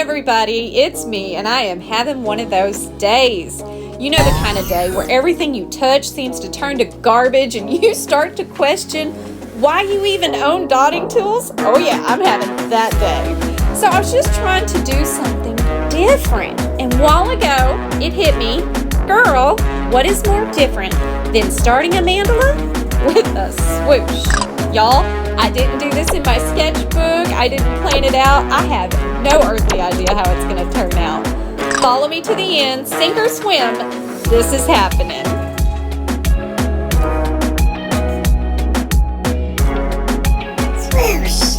everybody, it's me, and I am having one of those days. You know, the kind of day where everything you touch seems to turn to garbage and you start to question why you even own dotting tools? Oh yeah, I'm having that day. So I was just trying to do something different, and a while ago it hit me, girl, what is more different than starting a mandala with a swoosh? Y'all, I didn't do this in my sketchbook. I didn't plan it out. I have no earthly idea how it's going to turn out. Follow me to the end, sink or swim. This is happening. Swoosh.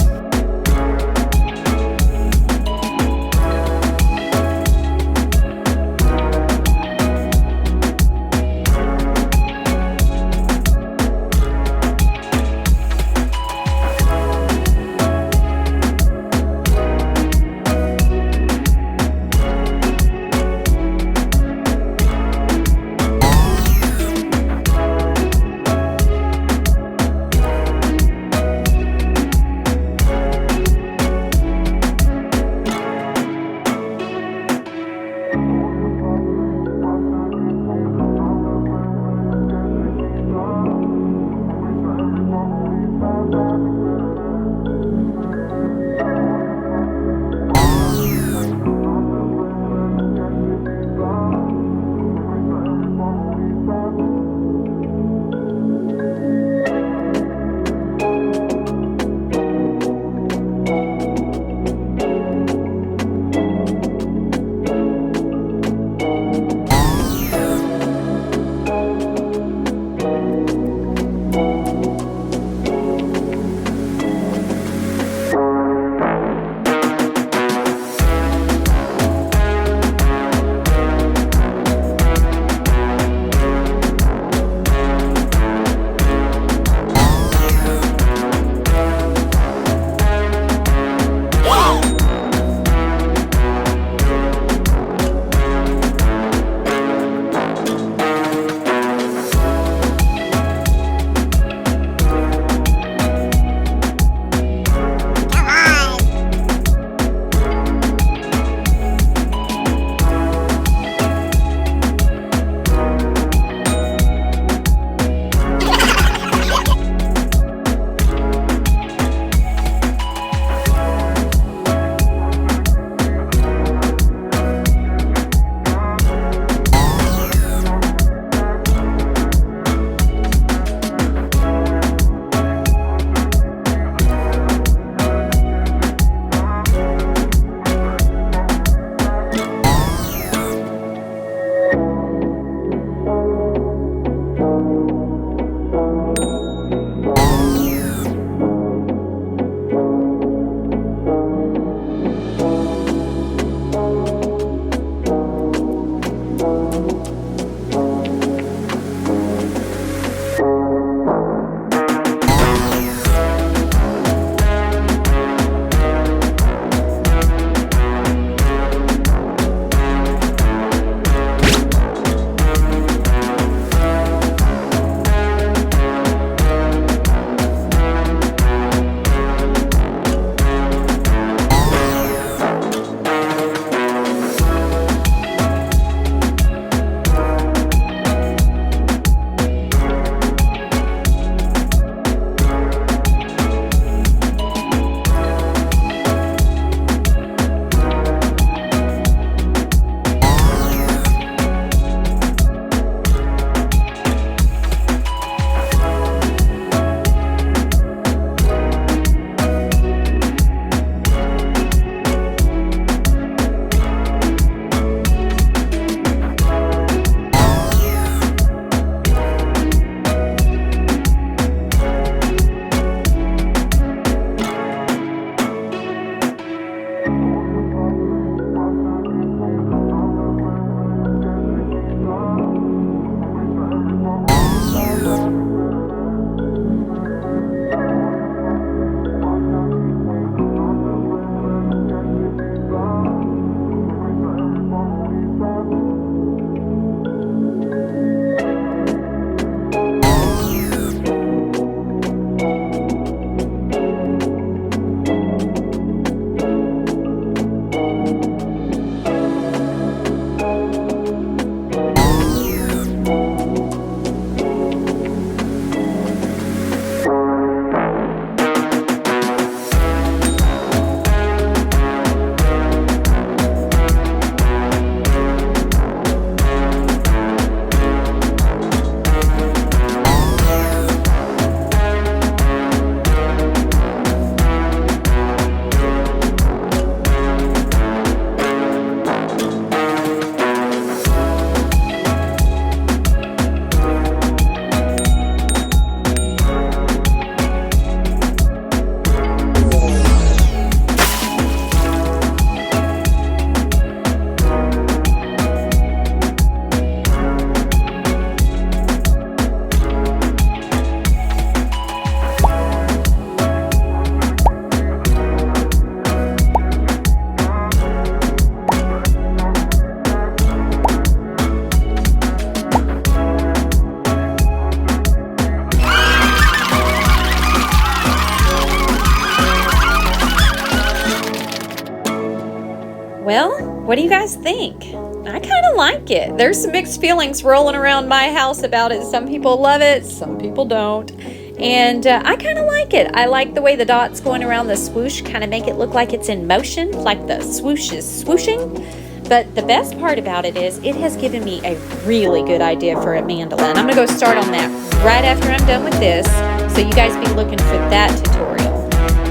What do you guys think? I kind of like it. There's some mixed feelings rolling around my house about it. Some people love it, some people don't. And I kind of like it. I like the way the dots going around the swoosh kind of make it look like it's in motion, like the swoosh is swooshing. But the best part about it is it has given me a really good idea for a mandala. And I'm going to go start on that right after I'm done with this. So you guys be looking for that tutorial.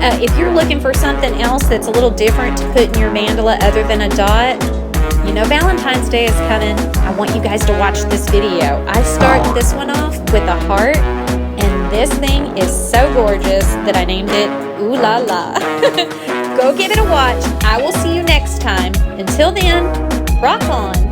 If you're looking for something else that's a little different to put in your mandala other than a dot, you know Valentine's Day is coming. I want you guys to watch this video. I start this one off with a heart, and this thing is so gorgeous that I named it Ooh La La. Go give it a watch. I will see you next time. Until then, rock on.